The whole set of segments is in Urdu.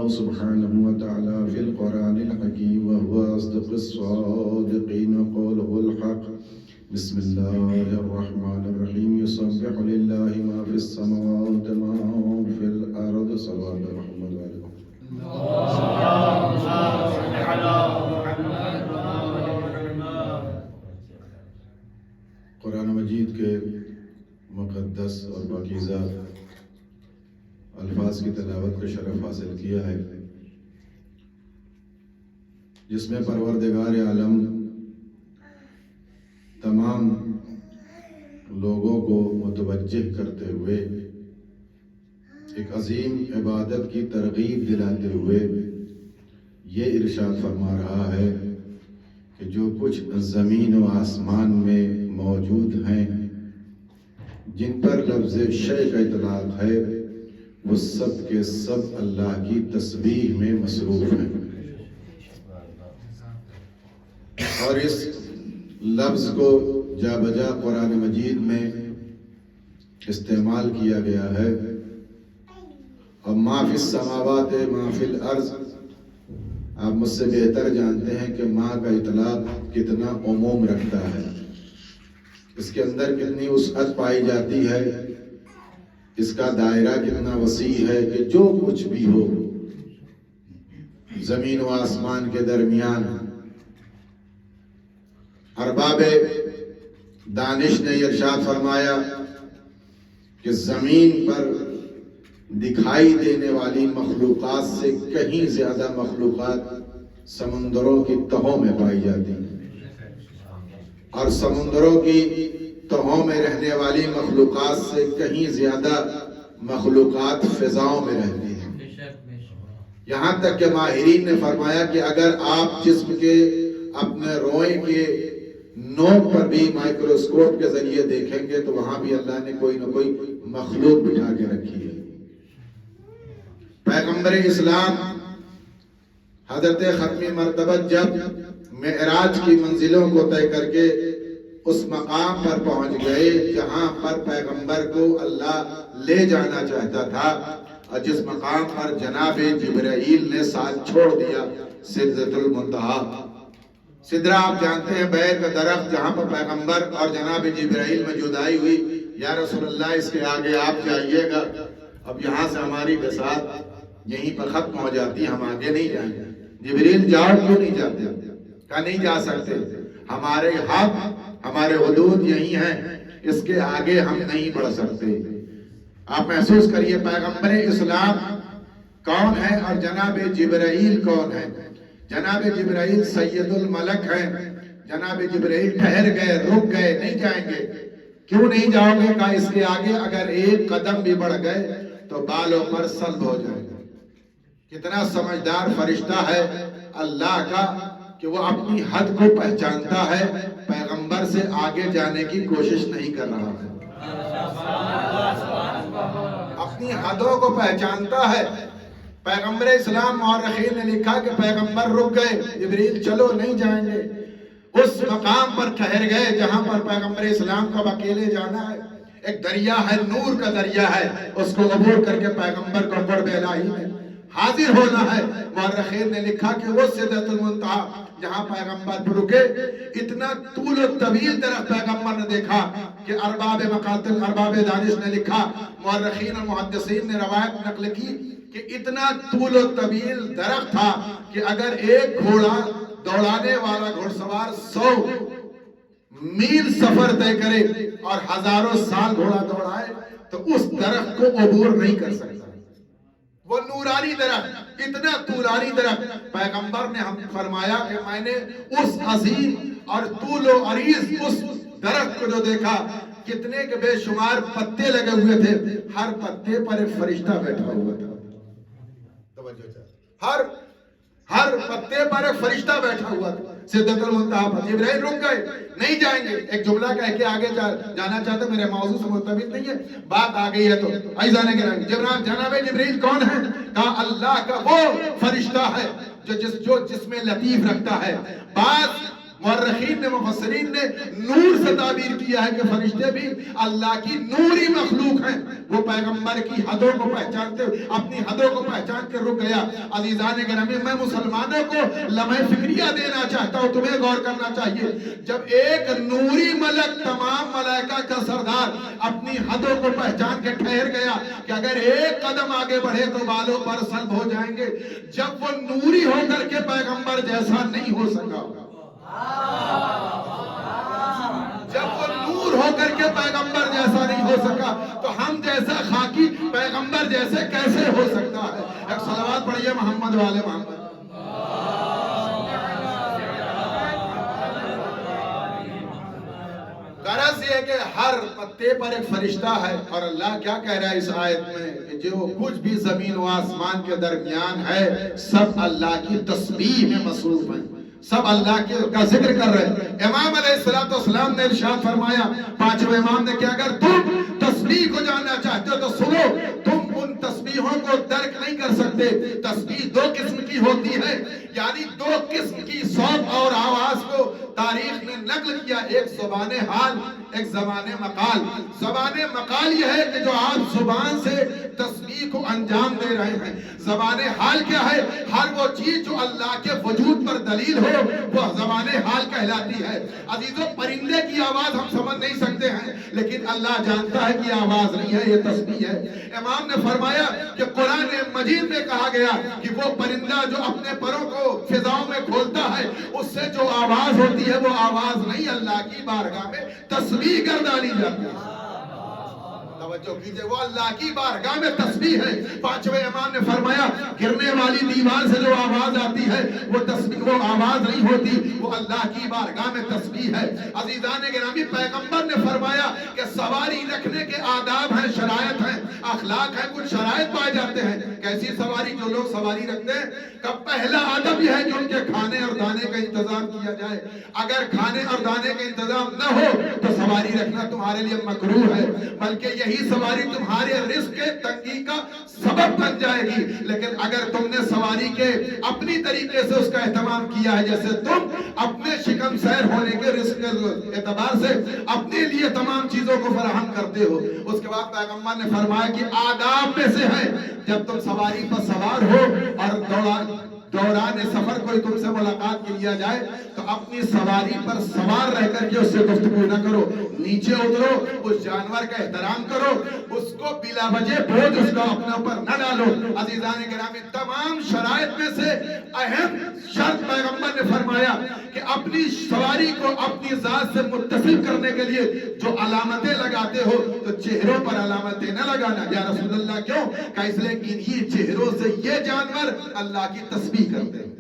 سبحانه وتعالى في القرآن الحكيم وهو أصدق الصادقين وقوله الحق. بسم الله الرحمن الرحيم. يسبح لله ما في السماوات وما في الأرض. صلوات محمد وعلى قرآن مجید کے مقدس اور پاکیزہ الفاظ کی تلاوت کا شرف حاصل کیا ہے، جس میں پروردگار عالم تمام لوگوں کو متوجہ کرتے ہوئے ایک عظیم عبادت کی ترغیب دلاتے ہوئے یہ ارشاد فرما رہا ہے کہ جو کچھ زمین و آسمان میں موجود ہیں، جن پر لفظ شے کا اطلاق ہے، وہ سب کے سب اللہ کی تسبیح میں مصروف ہیں. اور اس لفظ کو جا بجا قرآن مجید میں استعمال کیا گیا ہے. اور ما فی السماوات ما فی الارض، آپ مجھ سے بہتر جانتے ہیں کہ ما کا اطلاق کتنا عموم رکھتا ہے، اس کے اندر کتنی وسعت پائی جاتی ہے، اس کا دائرہ کتنا وسیع ہے کہ جو کچھ بھی ہو زمین و آسمان کے درمیان. ارباب دانش نے ارشاد فرمایا کہ زمین پر دکھائی دینے والی مخلوقات سے کہیں زیادہ مخلوقات سمندروں کی تہوں میں پائی جاتی ہیں، اور سمندروں کی تہوں میں رہنے والی مخلوقات سے کہیں زیادہ مخلوقات فضاؤں میں رہتی ہیں. یہاں تک کہ ماہرین نے فرمایا کہ اگر آپ جسم کے اپنے روئے کے نوک پر بھی مائکروسکوپ کے ذریعے دیکھیں گے تو وہاں بھی اللہ نے کوئی نہ کوئی مخلوق بٹھا کے رکھی ہے. پیغمبر اسلام حضرت ختمی مرتبہ جب معراج کی منزلوں کو طے کر کے اس مقام پر پہنچ گئے جہاں پر پیغمبر کو اللہ لے جانا چاہتا تھا، اور جس مقام پر جناب جبرائیل نے ساتھ چھوڑ دیا، سدرۃ المنتہا. سدرہ آپ جانتے ہیں بیر کا درخت، جہاں پر پیغمبر اور جناب جبرائیل میں جدائی ہوئی. یا رسول اللہ اس کے آگے آپ جائیے گا، اب یہاں سے ہماری بساط یہیں پر ختم ہو جاتی، ہم آگے نہیں جائیں گے. جبرائیل جاؤ، کیوں نہیں جاتے؟ کہا نہیں جا سکتے، ہمارے حق ہمارے حدود یہی ہیں، اس کے آگے ہم نہیں بڑھ سکتے. آپ محسوس کریے پیغمبر اسلام کون ہے اور جناب جبرائیل کون ہے. جناب جبرائیل سید الملک ہیں. جناب جبرائیل ٹھہر گئے، رک گئے، نہیں جائیں گے. کیوں نہیں جاؤ گے؟ کہا اس کے آگے اگر ایک قدم بھی بڑھ گئے تو بالوں پر سلب ہو جائے گا. کتنا سمجھدار فرشتہ ہے اللہ کا کہ وہ اپنی حد کو پہچانتا ہے، پیغمبر سے آگے جانے کی کوشش نہیں کر رہا ہے. اپنی حدوں کو پہچانتا ہے. پیغمبر اسلام مورخین نے لکھا کہ پیغمبر رک گئے، جبریل چلو نہیں جائیں گے. اس مقام پر ٹھہر گئے جہاں پر پیغمبر اسلام کو اکیلے جانا ہے. ایک دریا ہے، نور کا دریا ہے، اس کو عبور کر کے پیغمبر کو قرب الہی میں حاضر ہونا ہے. مورخین نے لکھا کہ وہ سدرۃ المنتہا جہاں پیغمبر رکے، اتنا طول و طویل درخت پیغمبر نے دیکھا کہ ارباب مقاتل، ارباب دانش نے لکھا، مورخین اور محدثین نے روایت نقل کی کہ اتنا طول و طویل درخت تھا کہ اگر ایک گھوڑا دوڑانے والا گھڑ سوار 100 میل سفر طے کرے اور ہزاروں سال گھوڑا دوڑائے تو اس درخت کو عبور نہیں کر سکتا. وہ نورانی درخت، اتنا طولانی درخت. پیغمبر نے ہم فرمایا کہ میں نے اس عظیم اور طول و عریض اس درخت کو جو دیکھا، کتنے کے بے شمار پتے لگے ہوئے تھے، ہر پتے پر ایک فرشتہ بیٹھا ہوا تھا. ہر پتے پر ایک فرشتہ بیٹھا ہوا تھا. سدرۃ المنتہا پر جبرائیل رک گئے، نہیں جائیں گے. ایک جملہ کہہ کے آگے جانا چاہتے، میرے موضوع سے مرتبط نہیں ہے، بات آ گئی ہے تو عزیزان کرام. جناب جبرائیل کون ہے؟ کہا اللہ کا وہ فرشتہ ہے جو جس میں لطیف رکھتا ہے. مورخین نے مفسرین نے نور سے تعبیر کیا ہے کہ فرشتے بھی اللہ کی نوری مخلوق ہیں. وہ پیغمبر کی حدوں کو پہچانتے اپنی حدوں کو پہچان کے رک گیا. عزیزان گرامی میں مسلمانوں کو لمحہ فکریہ دینا چاہتا ہوں, تمہیں غور کرنا چاہیے. جب ایک نوری ملک تمام ملائکہ کا سردار اپنی حدوں کو پہچان کے ٹھہر گیا کہ اگر ایک قدم آگے بڑھے تو بالوں پر سلب ہو جائیں گے, جب وہ نوری ہو کر کے پیغمبر جیسا نہیں ہو سکا, جب وہ نور ہو کر کے پیغمبر جیسا نہیں ہو سکا تو ہم جیسا خاکی پیغمبر جیسے کیسے ہو سکتا ہے؟ ایک صلوات پڑھیے محمد والے محمد. غرض یہ کہ ہر پتے پر ایک فرشتہ ہے, اور اللہ کیا کہہ رہا ہے اس آیت میں کہ جو کچھ بھی زمین و آسمان کے درمیان ہے سب اللہ کی تسبیح میں مصروف ہیں, سب اللہ کا ذکر کر رہے ہیں. امام علیہ السلام نے ارشاد فرمایا, پانچویں امام نے, کہ اگر تم تسبیح کو جاننا چاہتے ہو تو سنو, تم ان تسبیحوں کو درک نہیں کر سکتے. تسبیح دو قسم کی ہوتی ہے, یعنی دو قسم کی صوت اور آواز کو تاریخ نے نقل کیا, ایک زبان حال, ایک زبان مقال. زبان مقال یہ ہے کہ جو آپ زبان سے تسبیح کو انجام دے رہے ہیں. زبان حال کیا ہے؟ ہر وہ چیز جو اللہ کے وجود پر دلیل ہو وہ زبان حال کہلاتی ہے. عزیزو, پرندے کی آواز ہم سمجھ نہیں سکتے ہیں, لیکن اللہ جانتا ہے کہ آواز نہیں ہے, یہ تسبیح ہے. امام نے فرمایا کہ قرآن مجید میں کہا گیا کہ وہ پرندہ جو اپنے پروں کو فضاؤں میں کھولتا ہے اس سے جو آواز ہوتی ہے وہ آواز نہیں, اللہ کی بارگاہ میں تسبیح کر ڈالی جاتی ہے. توجہ کیجئے, وہ اللہ کی بارگاہ میں تسبیح ہے. پانچویں امام نے فرمایا گرنے والی دیوار سے جو آواز آتی ہے وہ تسبیح, وہ آواز نہیں ہوتی, وہ اللہ کی بارگاہ میں تسبیح ہے. عزیزان گرامی, پیغمبر نے فرمایا کہ سواری رکھنے کے آداب ہیں, شرائط ہیں, اخلاق ہیں, کچھ شرائط پائے جاتے ہیں. کیسی سواری؟ جو لوگ سواری رکھتے ہیں کا پہلا ادب یہ ہے کہ ان کے کھانے اور دانے کا انتظام کیا جائے. اگر کھانے اور دانے کا انتظام نہ ہو تو سواری رکھنا تمہارے لیے مکروہ ہے, بلکہ یہی سواری تمہارے رزق کے تنگی کا سبب بن جائے گی. لیکن اگر تم نے سواری کے اپنی طریقے سے اس کا اہتمام کیا ہے, جیسے تم اپنے شکم سیر ہونے کے رزق کے اعتبار سے اپنے لیے تمام چیزوں کو فراہم کرتے ہو, اس کے بعد پیغمبر نے فرمایا کہ آداب میں سے ہے جب تم سواری پر سوار ہو اور دوران سفر کوئی تم سے ملاقات کے لیا جائے تو اپنی سواری پر سوار رہ کر کے اس سے گفتگو نہ کرو, نیچے اترو, اس جانور کا احترام کرو, اس کو بلا وجہ بوجھ اس کا اپنے اوپر نہ ڈالو. عزیزان گرامی, تمام شرائط میں سے اہم شرط پیغمبر نے فرمایا کہ اپنی سواری کو اپنی ذات سے متصل کرنے کے لیے جو علامتیں لگاتے ہو تو چہروں پر علامتیں نہ لگانا. یا رسول اللہ کیوں؟ کہ اس لیے کہ انہی چہروں سے یہ جانور اللہ کی تسبیح کرتے ہیں.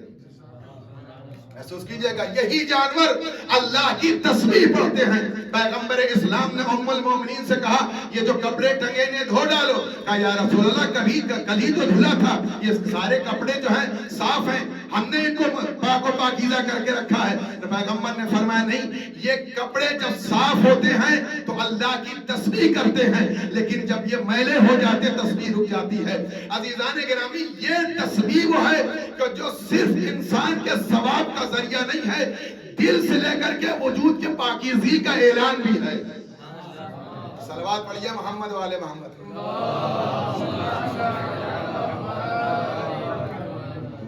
محسوس کیجئے گا, یہی جانور اللہ کی تسبیح پڑھتے ہیں. پیغمبر اسلام نے ام المومنین سے کہا یہ جو کپڑے ٹنگے نے دھو ڈالو. کہا یا رسول اللہ کل ہی تو دھلا تھا, یہ سارے کپڑے جو ہیں صاف ہیں, ہم نے ان کو پاک و پاکیزہ کر کے رکھا ہے. تو پیغمبر نے فرمایا نہیں, یہ کپڑے جب صاف ہوتے ہیں تو اللہ کی تسبیح کرتے ہیں, لیکن جب یہ میلے ہو جاتے تسبیح رک جاتی ہے. عزیزان گرامی, یہ تسبیح وہ ہے کہ جو صرف انسان کے ثواب کا ذریعہ نہیں ہے, دل سے لے کر کے وجود کے پاکیزگی کا اعلان بھی ہے. صلوات پڑھیے محمد والے محمد.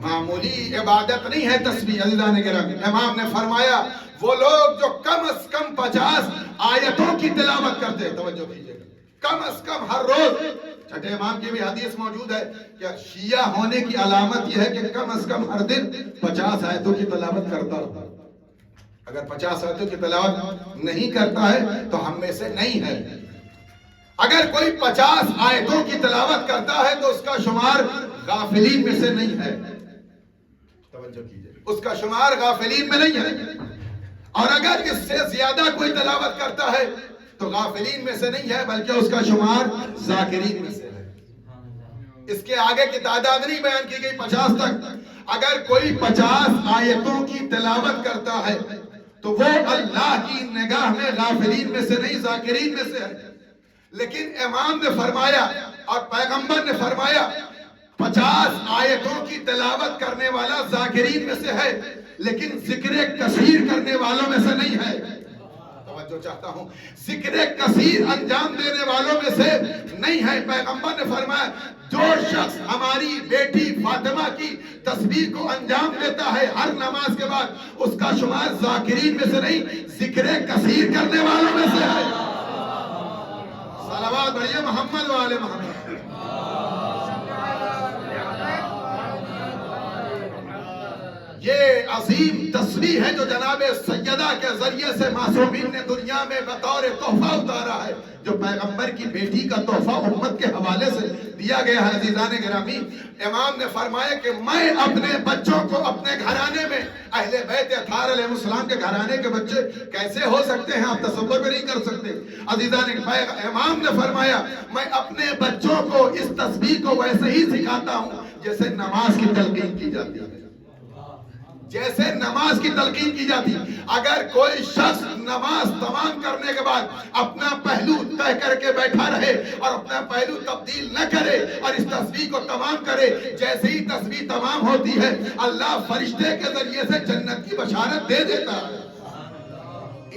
معمولی عبادت نہیں ہے تسبیح. عزیزان گرامی, امام نے فرمایا وہ لوگ جو کم از کم 50 آیتوں کی تلاوت کرتے ہیں, توجہ کیجئے, کم از کم ہر روز. چھٹے امام کی بھی حدیث موجود ہے کہ شیعہ ہونے کی علامت یہ ہے کہ کم از کم ہر دن 50 آیتوں کی تلاوت کرتا ہو. اگر 50 آیتوں کی تلاوت نہیں کرتا ہے تو ہم میں سے نہیں ہے. اگر کوئی 50 آیتوں کی تلاوت کرتا ہے تو اس کا شمار غافلین میں سے نہیں ہے. توجہ کیجئے, اس کا شمار غافلین میں نہیں ہے. اور اگر اس سے زیادہ کوئی تلاوت کرتا ہے تو غافلین میں سے نہیں ہے, بلکہ اس کا شمار ذاکرین میں سے ہے. اس کے آگے کی تعداد نہیں بیان کی گئی 50 تک. اگر کوئی 50 آیتوں کی تلاوت کرتا ہے تو وہ اللہ کی نگاہ میں غافلین میں سے نہیں, ذاکرین میں سے ہے. لیکن امام نے فرمایا اور پیغمبر نے فرمایا 50 آیتوں کی تلاوت کرنے والا ذاکرین میں سے ہے, لیکن ذکر کثیر کرنے والوں میں سے نہیں ہے. توجہ چاہتا ہوں, ذکر کثیر انجام دینے والوں میں سے نہیں ہے. پیغمبر نے فرمایا جو شخص ہماری بیٹی فاطمہ کی تسبیح کو انجام دیتا ہے ہر نماز کے بعد, اس کا شمار ذاکرین میں سے نہیں, ذکر کثیر کرنے والوں میں سے ہے. صلوات بڑھیے محمد و آل محمد. یہ عظیم تسبیح ہے جو جناب سیدہ کے ذریعے سے معصومین نے دنیا میں بطور تحفہ اتارا ہے, جو پیغمبر کی بیٹی کا تحفہ امت کے حوالے سے دیا گیا ہے. عزیزان گرامی, امام نے فرمایا کہ میں اپنے بچوں کو اپنے گھرانے میں, اہل بیت اطہار علیہ السلام کے گھرانے کے بچے کیسے ہو سکتے ہیں آپ تصور بھی نہیں کر سکتے. عزیزان, امام نے فرمایا میں اپنے بچوں کو اس تسبیح کو ویسے ہی سکھاتا ہوں جیسے نماز کی تلقین کی جاتی ہے, جیسے نماز کی تلقین کی جاتی. اگر کوئی شخص نماز تمام کرنے کے بعد اپنا پہلو طے کر کے بیٹھا رہے اور اپنا پہلو تبدیل نہ کرے اور اس تسبیح کو تمام کرے, جیسے ہی تسبیح تمام ہوتی ہے اللہ فرشتے کے ذریعے سے جنت کی بشارت دے دیتا ہے.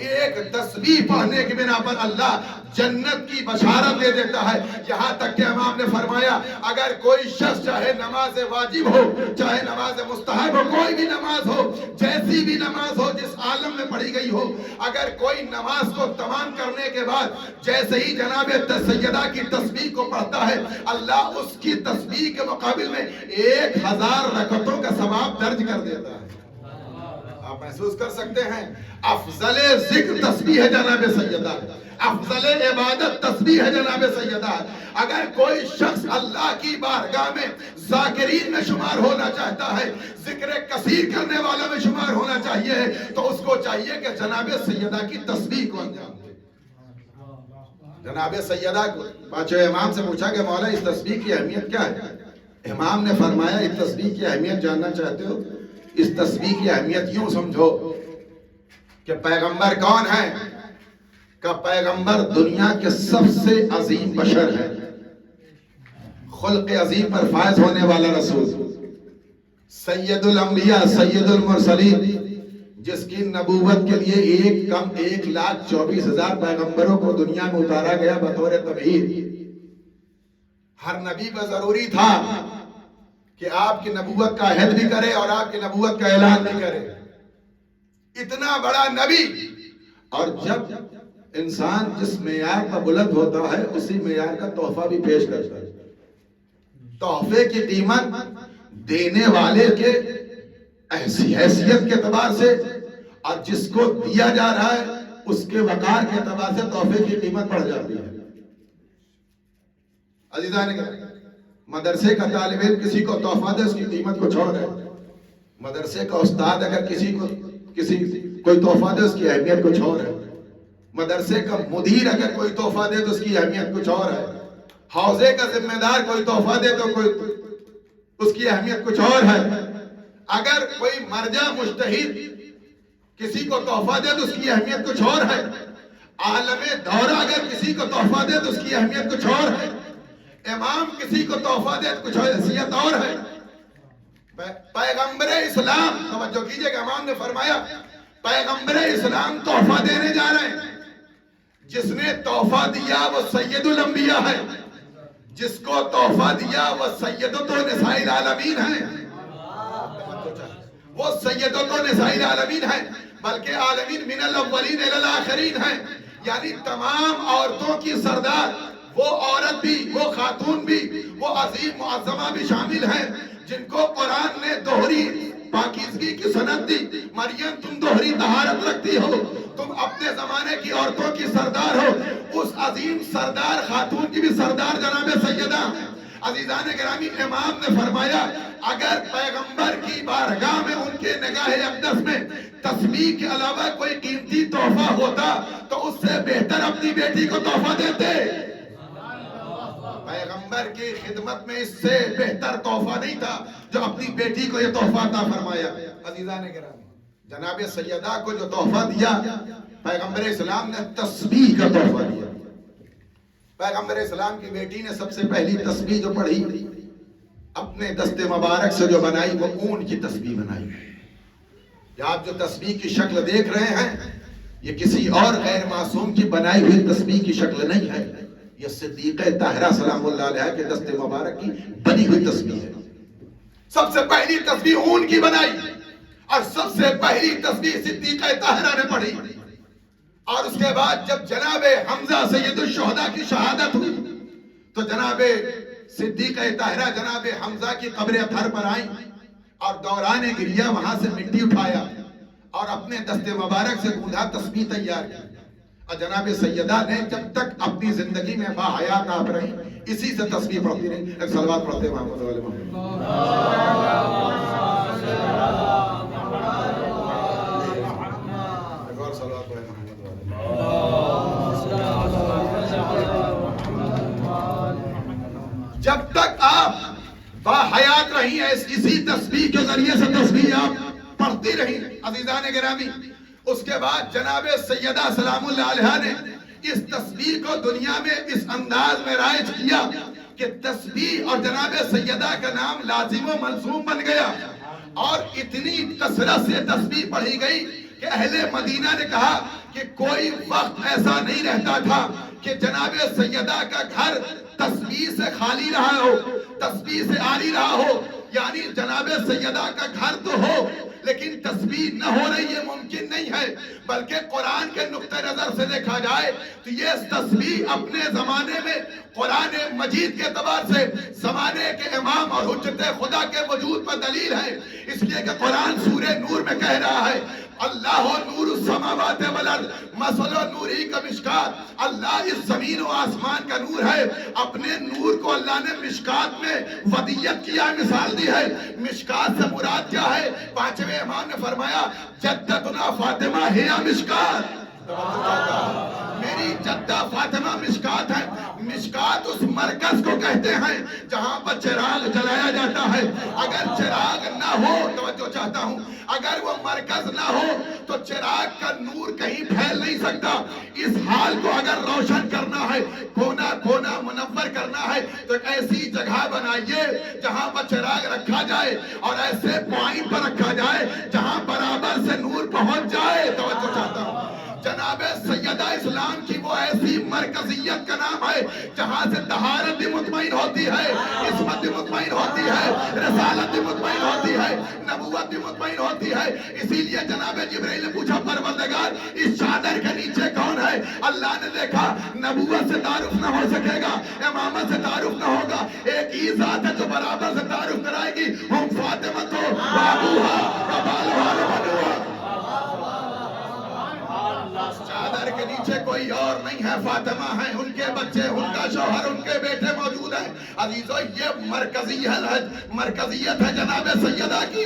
ایک تسبیح پڑھنے کی بنا پر اللہ جنت کی بشارت دے دیتا ہے. یہاں تک کہ امام نے فرمایا اگر کوئی شخص چاہے نماز واجب ہو چاہے نماز مستحب ہو, کوئی بھی نماز ہو, جیسی بھی نماز ہو جس عالم میں پڑھی گئی ہو, اگر کوئی نماز کو تمام کرنے کے بعد جیسے ہی جناب سیدہ کی تسبیح کو پڑھتا ہے اللہ اس کی تسبیح کے مقابل میں 1000 رکعتوں کا ثواب درج کر دیتا ہے. آپ محسوس کر سکتے ہیں افضل ذکر تسبیح ہے جناب سیدہ, افضل عبادت تسبیح ہے جناب سیدہ. اگر کوئی شخص اللہ کی بارگاہ میں ذاکرین میں شمار ہونا چاہتا ہے, ذکر کثیر کرنے والوں میں شمار ہونا چاہیے, تو اس کو چاہیے کہ جناب سیدہ کی تسبیح کو انجام دے. جناب سیدہ کو پانچویں امام سے پوچھا کہ مولا اس تسبیح کی اہمیت کیا ہے؟ امام نے فرمایا اس تسبیح کی اہمیت جاننا چاہتے ہو, اس تسبیح کی اہمیت یوں سمجھو کہ پیغمبر کون ہے؟ کہ پیغمبر دنیا کے سب سے عظیم بشر ہے, خلق عظیم پر فائز ہونے والا رسول, سید الانبیاء سید المرسلین, جس کی نبوت کے لیے 1,24,000 پیغمبروں کو دنیا میں اتارا گیا بطور تبعید. ہر نبی پر ضروری تھا کہ آپ کی نبوت کا عہد بھی کرے اور آپ کی نبوت کا اعلان بھی کرے. اتنا بڑا نبی, اور جب انسان جس معیار پر بلند ہوتا ہے اسی معیار کا تحفہ بھی پیش کرتا ہے. تحفے کی قیمت دینے والے کے حیثیت کے اعتبار سے اور جس کو دیا جا رہا ہے اس کے وقار کے اعتبار سے تحفے کی قیمت بڑھ جاتی ہے. عزیزان گرامی, مدرسے کا طالب علم کسی کو تحفہ دے اس کی قیمت کچھ اور ہے. مدرسے کا استاد اگر کسی کوئی تحفہ دے اس کی اہمیت کچھ اور ہے. مدرسے کا مدیر اگر کوئی تحفہ دے تو اس کی اہمیت کچھ اور ہے. حوزے کا ذمہ دار کوئی تحفہ دے تو اس کی اہمیت کچھ اور ہے. اگر کوئی مرجع مجتہد کسی کو تحفہ دے تو اس کی اہمیت کچھ اور ہے. عالم دورہ اگر کسی کو تحفہ دے تو اس کی اہمیت کچھ اور ہے. امام کسی کو تحفہ دے تو کچھ حیثیت اور ہے. پیغمبر اسلام, توجہ کیجئے کہ امام نے فرمایا پیغمبر اسلام تحفہ دینے جا رہے ہیں. جس نے تحفہ دیا وہ سید الانبیاء ہے, جس کو تحفہ دیا وہ سیدۃ نساء العالمین ہے. وہ سیدۃ نساء العالمین ہے, بلکہ عالمین من الاولین الی الاخرین ہیں, یعنی تمام عورتوں کی سردار. وہ عورت بھی, وہ خاتون بھی, وہ عظیم معظمہ بھی شامل ہیں جن کو قرآن نے دوہری پاکیزگی کی سند دی. مریم تم دوہری طہارت رکھتی ہو, تم اپنے زمانے کی عورتوں کی سردار ہو. اس عظیم سردار خاتون کی بھی سردار جناب سیدہ. عزیزان گرامی, امام نے فرمایا اگر پیغمبر کی بارگاہ میں ان کے نگاہ اقدس میں تسبیح کے علاوہ کوئی قیمتی تحفہ ہوتا تو اس سے بہتر اپنی بیٹی کو تحفہ دیتے. پیغمبر کی خدمت میں اس سے بہتر تحفہ نہیں تھا جو اپنی بیٹی کو یہ تحفہ عطا فرمایا. عزیزان گرامی, جناب سیدہ کو جو تحفہ دیا پیغمبر اسلام نے تسبیح کا تحفہ دیا. پیغمبر اسلام کی بیٹی نے سب سے پہلی تسبیح جو پڑھی اپنے دست مبارک سے جو بنائی وہ اون کی تسبیح بنائی. کہ آپ جو تسبیح کی شکل دیکھ رہے ہیں یہ کسی اور غیر معصوم کی بنائی ہوئی تسبیح کی شکل نہیں ہے، یہ صدیق طاہرہ سلام اللہ علیہ کے دست مبارک کی بنی ہوئی تسبیح ہے۔ سب سے پہلی تسبیح اون کی بنائی اور سب سے پہلی تسبیح صدیق طاہرہ نے پڑھی، اور اس کے بعد جب جناب حمزہ سید الشہداء کی شہادت ہوئی تو جناب صدیق طاہرہ جناب حمزہ کی قبر اطہر پر آئیں اور دوران گریہ وہاں سے مٹی اٹھایا اور اپنے دست مبارک سے گوندا تسبیح تیار کی، اور جناب سیدہ نے جب تک اپنی زندگی میں با حیات آپ رہی اسی سے تسبیح پڑھتی رہی۔ ایک صلوات پڑھتے ہیں محمد علیہ محمد۔ ایک اور صلوات پڑھیں محمد علیہ۔ جب تک آپ با حیات رہی ہیں اسی تسبیح کے ذریعے سے تسبیح آپ پڑھتی رہی عزیزان گرامی۔ اس کے بعد جناب سیدہ سلام اللہ علیہ نے اس تسبیح کو دنیا میں اس انداز میں رائج کیا کہ تسبیح اور جناب سیدہ کا نام لازم و ملزوم بن گیا، اور اتنی کثرت سے تسبیح پڑھی گئی کہ اہل مدینہ نے کہا کہ کوئی وقت ایسا نہیں رہتا تھا کہ جناب سیدہ کا گھر تسبیح سے خالی رہا ہو، تسبیح سے عاری رہا ہو، یعنی جناب سیدہ کا گھر تو ہو لیکن تسبیح نہ ہو رہی یہ ممکن نہیں ہے، بلکہ قرآن کے نقطہ نظر سے دیکھا جائے تو یہ تسبیح اپنے زمانے میں قرآن مجید کے اعتبار سے زمانے کے امام اور حجت خدا کے وجود پر دلیل ہے، اس لیے کہ قرآن سورہ نور میں کہہ رہا ہے اللہ نور السماوات والارض مثل نوری کمشکات، اللہ اس زمین و آسمان کا نور ہے، اپنے نور کو اللہ نے مشکات میں ودیت کیا، مثال دی ہے۔ مشکات سے مراد کیا ہے؟ پانچویں امام نے فرمایا جدتنا فاطمہ ہے مشکات، میری جدہ فاطمہ مشکات ہے۔ مشکات اس مرکز کو کہتے ہیں جہاں پر چراغ جلایا جاتا ہے، اگر چراغ نہ ہو، توجہ چاہتا ہوں، اگر وہ مرکز نہ ہو تو چراغ کا نور کہیں پھیل نہیں سکتا۔ اس حال کو اگر روشن کرنا ہے، کونا کونا منور کرنا ہے تو ایک ایسی جگہ بنائیے جہاں پر چراغ رکھا جائے اور ایسے پوائنٹ پر رکھا جائے جہاں برابر سے نور پہنچ جائے۔ توجہ چاہتا ہوں، جناب سیدہ اسلام کی وہ ایسی مرکزیت کا نام ہے جہاں سے طہارت بھی مطمئن ہوتی ہے، عصمت بھی مطمئن ہوتی ہے، رسالت بھی مطمئن ہوتی ہے، نبوت بھی مطمئن ہوتی ہے۔ اسی لیے جناب جبرائیل نے پوچھا پروردگار اس چادر کے نیچے کون ہے؟ اللہ نے دیکھا نبوت سے تعارف نہ ہو سکے گا، امامت سے تعارف نہ ہوگا، ایک ہی ذات ہے جو برابر سے تعارف کرائے گی، ہم فاطمہ تو بابوہا وبالوہا وبنوہا۔ چادر کے نیچے کوئی اور نہیں ہے، فاطمہ ہیں، ان کے بچے، ان کا شوہر، ان کے بیٹے موجود ہیں۔ عزیزو یہ مرکزیت ہے جناب سیدہ کی۔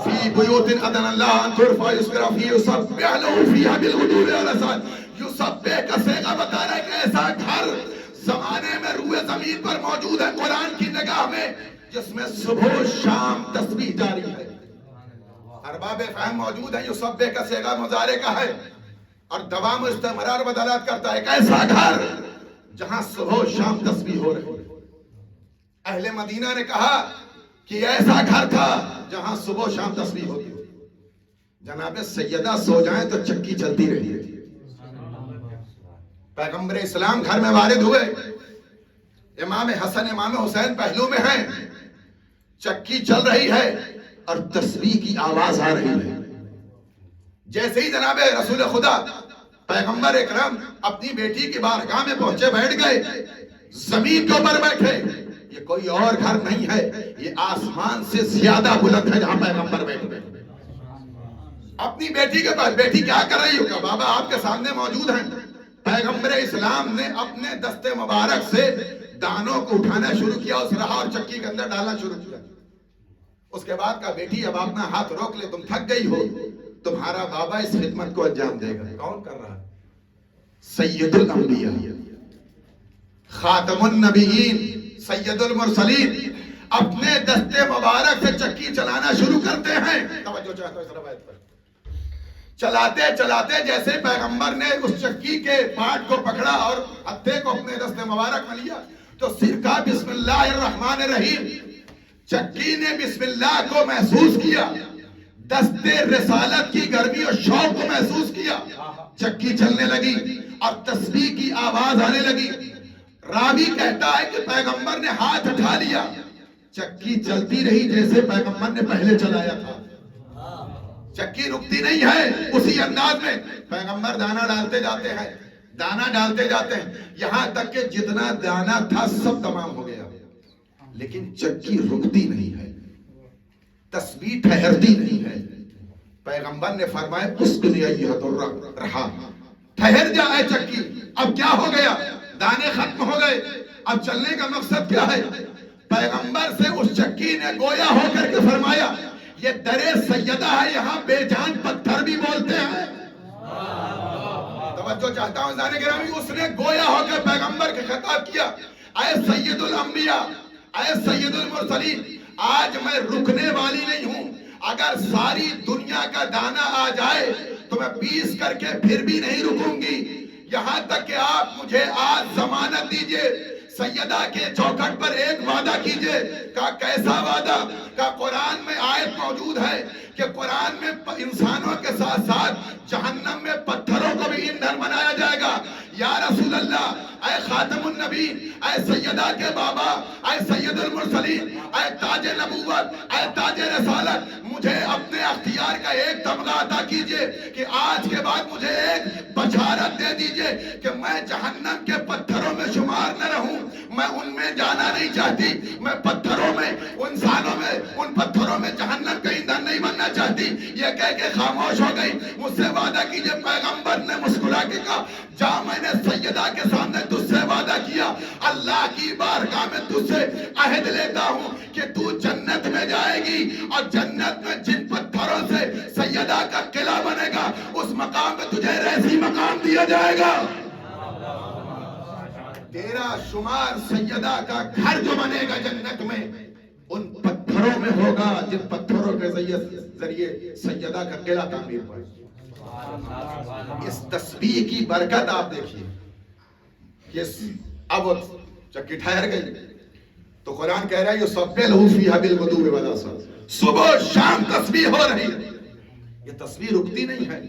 فی بیوت اذن اللہ ان ترفع یذکر فیہ یسبح لہ فیہا بالغدو والآصال۔ یسبح کا صیغہ بتا رہا ہے کہ ایسا گھر زمانے میں روئے زمین پر موجود ہے قرآن کی نگاہ میں جس میں صبح و شام تسبیح جاری ہے۔ ارباب فہم موجود ہیں، یسبح کا صیغہ مضارع کا ہے اور دوام و استمرار بدلات کرتا ہے۔ ایک ایسا گھر جہاں صبح و شام تسبیح ہو رہی ہے۔ اہل مدینہ نے کہا کہ ایسا گھر تھا جہاں صبح و شام تسبیح ہوتی ہے۔ جناب سیدہ سو جائیں تو چکی چلتی رہی ہے۔ پیغمبر اسلام گھر میں وارد ہوئے، امام حسن امام حسین پہلو میں ہیں، چکی چل رہی ہے اور تسبیح کی آواز آ رہی ہے۔ جیسے ہی جناب رسول خدا پیغمبر اکرم اپنی بیٹی کی بارگاہ میں پہنچے، بیٹھ گئے، زمین کے اوپر بیٹھے۔ یہ کوئی اور گھر نہیں ہے، یہ آسمان سے زیادہ بلند ہے جہاں پیغمبر بیٹھ گئے۔ اپنی بیٹی کے پاس، بیٹی کیا کر رہی ہو؟ کہ بابا آپ کے سامنے موجود ہیں۔ پیغمبر اسلام نے اپنے دستے مبارک سے دانوں کو اٹھانا شروع کیا، اس رہا اور چکی کے اندر ڈالنا شروع کیا۔ اس کے بعد کہا بیٹی اب اپنا ہاتھ روک لے، تم تھک گئی ہو، تمہارا بابا اس خدمت کو انجام دے گا۔ کون کر رہا ہے؟ سید الانبیاء، خاتم النبیین، سید المرسلین اپنے دستے مبارک سے چکی چلانا شروع کرتے ہیں۔ توجہ چاہتا ہوں اس روایت پر۔ چلاتے چلاتے جیسے پیغمبر نے اس چکی کے پارٹ کو پکڑا اور ہتھے کو اپنے دستے مبارک میں لیا تو سر کا بسم اللہ الرحمن الرحیم چکی نے بسم اللہ کو محسوس کیا، دستے رسالت کی گرمی اور شوق کو محسوس کیا، چکی چلنے لگی اور تسبیح کی آواز آنے لگی۔ راوی کہتا ہے کہ پیغمبر نے ہاتھ اٹھا لیا، چکی چلتی رہی جیسے پیغمبر نے پہلے چلایا تھا، چکی رکتی نہیں ہے۔ اسی انداز میں پیغمبر دانا ڈالتے جاتے ہیں، دانا ڈالتے جاتے ہیں، یہاں تک کہ جتنا دانا تھا سب تمام ہو گیا، لیکن چکی رکتی نہیں ہے، تسبیح ٹھہرتی نہیں ہے۔ پیغمبر نے فرمایا اسکن ایھا الرحا، ٹھہر جا اے چکی۔ اب کیا ہو گیا؟ دانے ختم ہو گئے، اب چلنے کا مقصد کیا ہے؟ پیغمبر سے اس چکی نے گویا ہو کر کے فرمایا یہ درے سیدہ ہے، یہاں بے جان پتھر بھی بولتے ہیں۔ توجہ چاہتا ہوں زانے گرامی، اس نے گویا ہو کر پیغمبر کے خطاب کیا، اے سید الانبیاء، اے سید المرسلین، آج میں رکنے والی نہیں ہوں، اگر ساری دنیا کا دانا آ جائے تو میں پیس کر کے پھر بھی نہیں رکوں گی، یہاں تک کہ آپ مجھے آج ضمانت دیجئے، سیدہ کے چوکھٹ پر ایک وعدہ کیجئے۔ کہا کیسا وعدہ؟ کہا قرآن میں آیت موجود ہے کہ قرآن میں انسانوں کے ساتھ ساتھ جہنم میں پتھروں کو بھی ایندھن بنایا جائے گا۔ یا رسول اللہ، اے خاتم النبی، اے سیدہ کے بابا، اے سید المرسلین، اے تاج نبوت، اے تاج رسالت، مجھے اپنے اختیار کا ایک تمغہ عطا کیجئے کہ آج کے بعد مجھے ایک بشارت دے دیجئے کہ میں جہنم کے پتھروں میں شمار نہ رہوں، میں ان میں جانا نہیں چاہتی، میں پتھروں میں، انسانوں میں، ان پتھروں میں جہنم کا ایندھن نہیں بننا چاہتی۔ یہ کہہ کے خاموش ہو گئی۔ مجھ سے وعدہ کیجئے، پیغمبر نے مسکرا کے کہا جا، میں نے سیدہ کے سامنے تجھ سے وعدہ کیا، اللہ کی بارگاہ میں تجھ سے عہد لیتا ہوں کہ تو جنت میں جائے گی، اور جنت میں جن پتھروں سے سیدہ کا قلعہ بنے گا اس مقام میں تجھے ریسی مقام دیا جائے گا۔ تیرا شمار سیدہ کا گھر جو بنے گا جنت میں ان پتھروں میں ہوگا جن پتھروں کے ذریعے سیدہ کا قلعہ تعمیر ہوا۔ اس تسبیح کی برکت آپ دیکھیے۔ اب چکی ٹھہر گئی تو قرآن کہہ رہا ہے یسبح لہ فیہا بالغدو والآصال، صبح و شام تسبیح ہو رہی ہے، یہ تسبیح رکتی نہیں ہے۔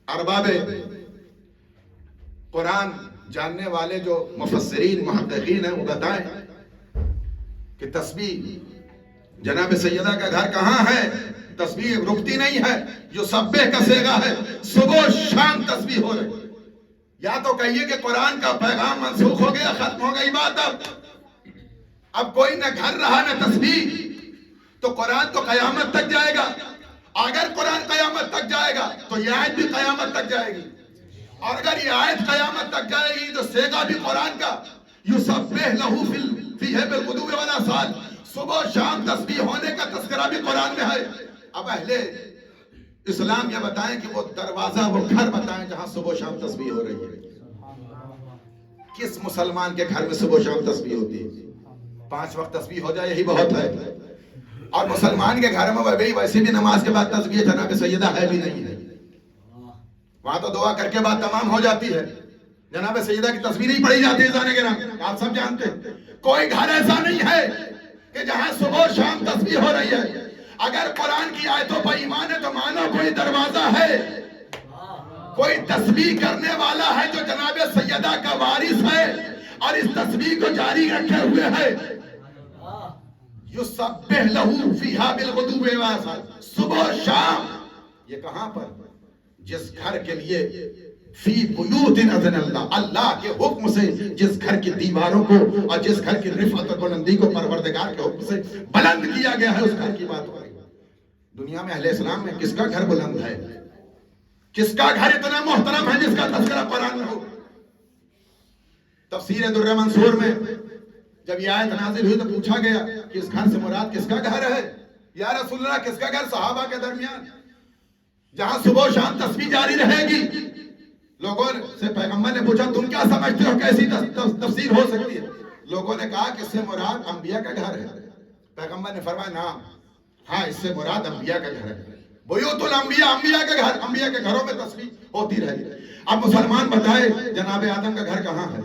ارباب قرآن جاننے والے جو مفسرین محققین ہیں وہ بتائیں کہ تسبیح، جناب سیدہ کا گھر کہاں ہے؟ تسبیح رکتی نہیں ہے، یسبح کا صیغہ ہے، صبح و شام تسبیح ہو رہی۔ یا تو کہیے کہ قرآن کا پیغام منسوخ ہو گیا، ختم ہو گئی بات، اب کوئی نہ گھر رہا نہ تسبیح، تو قرآن تو قیامت تک جائے گا۔ اگر قرآن قیامت تک جائے گا تو یہ آیت بھی قیامت تک جائے گی، اور اگر یہ آیت قیامت تک جائے گی تو صیغہ بھی قرآن کا یسبح لہ فیہا بالغدو والآصال، صبح و شام تسبیح ہونے کا تذکرہ بھی قرآن میں ہے۔ اب اہل اسلام یہ بتائیں کہ وہ دروازہ، وہ گھر بتائیں جہاں صبح و شام تسبیح ہو رہی ہے۔ کس مسلمان کے گھر میں صبح و شام تسبیح ہوتی ہے؟ 5 وقت تسبیح ہو جائے یہی بہت ہے، اور مسلمان کے گھر میں ویسے بھی نماز کے بعد تسبیح جناب سیدہ ہے بھی نہیں ہے، وہاں تو دعا کر کے بعد تمام ہو جاتی ہے، جناب سیدہ کی تسبیح نہیں پڑھی جاتی ہے۔ زانے کے نام آپ سب جانتے ہیں، کوئی گھر ایسا نہیں ہے کہ جہاں صبح و شام تسبیح ہو رہی ہے۔ اگر قرآن کی آیتوں پر ایمان ہے تو مانو کوئی دروازہ ہے، کوئی تسبیح کرنے والا ہے جو جناب سیدہ کا وارث ہے اور اس تسبیح کو جاری رکھے ہوئے ہے۔ یسبح لہ فیہا بالغدو والآصال، صبح و شام۔ یہ کہاں پر؟ جس گھر کے لیے فی بیوت اذن اللہ، اللہ کے حکم سے جس گھر کی دیواروں کو اور جس گھر کی رفعت اور بلندی کو پروردگار کے حکم سے بلند کیا گیا ہے، اس گھر کی بات ہو رہی ہے۔ دنیا میں اہل اسلام میں کس کا گھر بلند ہے؟ کس کا گھر اتنا محترم ہے جس کا تذکرہ قرآن میں ہو؟ تفسیر در منصور میں جب یہ آیت نازل ہوئی تو پوچھا گیا کہ اس گھر سے مراد کس کا گھر ہے؟ یا رسول اللہ کس کا گھر؟ صحابہ کے درمیان جہاں صبح و شام تسبیح جاری رہے گی۔ لوگوں سے پیغمبر نے پوچھا تم کیا سمجھتے ہو کیسی تفسیر ہو سکتی ہے؟ لوگوں نے کہا کہ اس سے مراد انبیاء کا گھر ہے۔ پیغمبر نے فرمایا نعم، ہاں اس سے مراد انبیاء کا گھر ہے، بیوت الانبیاء، انبیاء کا گھر، انبیاء کے گھروں میں تسبیح ہوتی رہی۔ اب مسلمان بتائے جناب آدم کا گھر کہاں ہے؟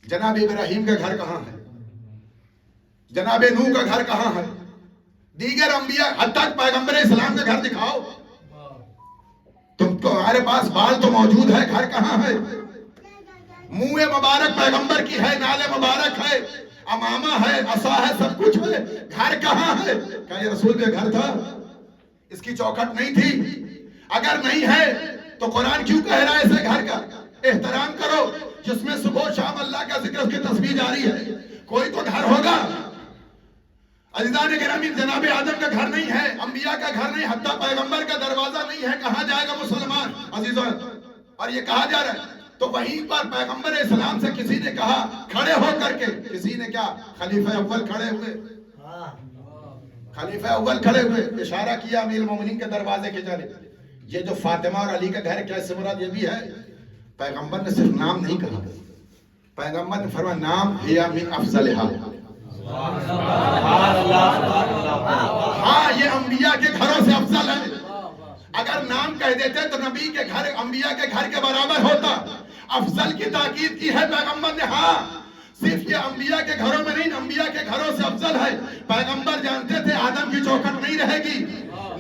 جناب ابراہیم کا گھر کہاں ہے؟ جناب نوح کا گھر کہاں ہے؟ دیگر انبیاء حتیٰ پیغمبر اسلام کا گھر دکھاؤ، تم کو ہمارے پاس بال تو موجود ہے، گھر کہاں ہے؟ منہ مبارک پیغمبر کی ہے، نال مبارک ہے، امامہ ہے، عصا ہے، سب کچھ ہے، گھر کہاں ہے؟ کیا یہ رسول کا گھر تھا؟ اس کی چوکھٹ نہیں تھی؟ اگر نہیں ہے تو قرآن کیوں کہہ رہا ہے اسے گھر کا احترام کرو، جس میں صبح و شام اللہ کا ذکر، اس کی تسبیح جاری ہے؟ کوئی تو گھر ہوگا۔ عزیزان گرامی، جناب آدم کا گھر نہیں ہے، انبیاء کا گھر نہیں، حتیٰ پیغمبر کا دروازہ نہیں ہے، کہاں جائے گا مسلمان عزیزان؟ اور یہ کہا جا رہا ہے تو وہیں پر پیغمبر اسلام سے کسی نے کہا کھڑے ہو کر کے، کسی نے کیا؟ خلیفہ اول کھڑے ہوئے، خلیفہ اول کھڑے ہوئے، اشارہ کیا امیر المومنین کے دروازے کی جانب۔ یہ جو فاطمہ اور علی کا گھر کیا اس سے مراد یہ بھی ہے؟ پیغمبر نے صرف نام نہیں کہا، پیغمبر نے فرمایا نام ہیا من افضلہا، ہاں یہ انبیاء کے گھروں سے افضل ہے۔ اگر نام کہہ دیتے تو نبی کے گھر انبیاء کے گھر کے برابر ہوتا۔ افضل کی تاکید کی ہے پیغمبر نے، ہاں صرف یہ انبیاء کے گھروں میں نہیں، انبیاء کے گھروں سے افضل ہے۔ پیغمبر جانتے تھے آدم کی چوکھٹ نہیں رہے گی،